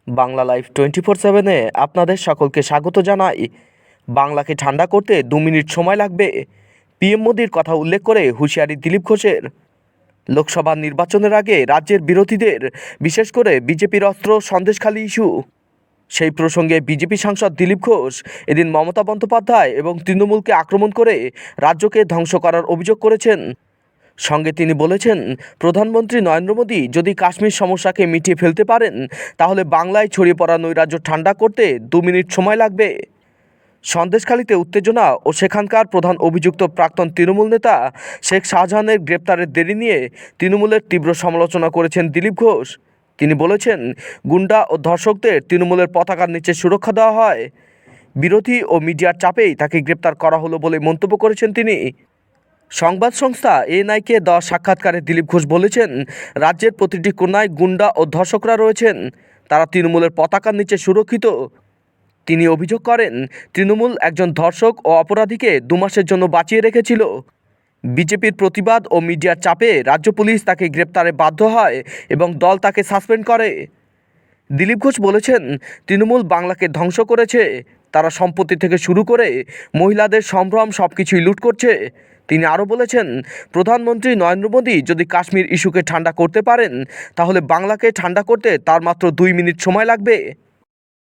Bangla live 24/7-এ আপনাদের সকলকে স্বাগত জানাই। বাংলাকে ঠান্ডা করতে 2 মিনিট সময় লাগবে, পিএম মোদির কথা উল্লেখ করে হুঁশিয়ারি দিলীপ ঘোষের। লোকসভা নির্বাচনের আগে রাজ্যের বিরোধীদের, বিশেষ করে বিজেপির অস্ত্র সন্দেশখালী ইস্যু। সেই প্রসঙ্গে বিজেপি সাংসদ দিলীপ ঘোষ এদিন মমতা বন্দ্যোপাধ্যায় এবং তৃণমূলকে আক্রমণ করে রাজ্যকে ধ্বংস করার অভিযোগ করেছেন। সঙ্গে তিনি বলেছেন, প্রধানমন্ত্রী নরেন্দ্র মোদী যদি কাশ্মীর সমস্যাকে মিটিয়ে ফেলতে পারেন, তাহলে বাংলায় ছড়িয়ে পড়া নৈরাজ্য ঠান্ডা করতে 2 মিনিট সময় লাগবে। সন্দেশখালীতে উত্তেজনা ও সেখানকার প্রধান অভিযুক্ত প্রাক্তন তৃণমূল নেতা শেখ শাহজাহানের গ্রেপ্তারের দেরি নিয়ে তৃণমূলের তীব্র সমালোচনা করেছেন দিলীপ ঘোষ। তিনি বলেছেন, গুন্ডা ও ধর্ষকদের তৃণমূলের পতাকার নিচে সুরক্ষা দেওয়া হয়। বিরোধী ও মিডিয়ার চাপেই তাকে গ্রেপ্তার করা হলো বলে মন্তব্য করেছেন তিনি। সংবাদ সংস্থা এএনআইকে দেওয়া সাক্ষাৎকারে দিলীপ ঘোষ বলেছেন, রাজ্যের প্রতিটি কোণায় গুন্ডা ও ধর্ষকরা রয়েছেন, তারা তৃণমূলের পতাকার নিচে সুরক্ষিত। তিনি অভিযোগ করেন, তৃণমূল একজন ধর্ষক ও অপরাধীকে 2 মাসের জন্য বাঁচিয়ে রেখেছিল। বিজেপির প্রতিবাদ ও মিডিয়ার চাপে রাজ্য পুলিশ তাকে গ্রেপ্তারে বাধ্য হয় এবং দল তাকে সাসপেন্ড করে। দিলীপ ঘোষ বলেছেন, তৃণমূল বাংলাকে ধ্বংস করেছে, তারা সম্পত্তি থেকে শুরু করে মহিলাদের সম্ভ্রম সব কিছুই লুট করছে। তিনি আরও বলেছেন, প্রধানমন্ত্রী নরেন্দ্র মোদী যদি কাশ্মীর ইস্যুকে ঠান্ডা করতে পারেন, তাহলে বাংলাকে ঠান্ডা করতে তার মাত্র 2 মিনিট সময় লাগবে।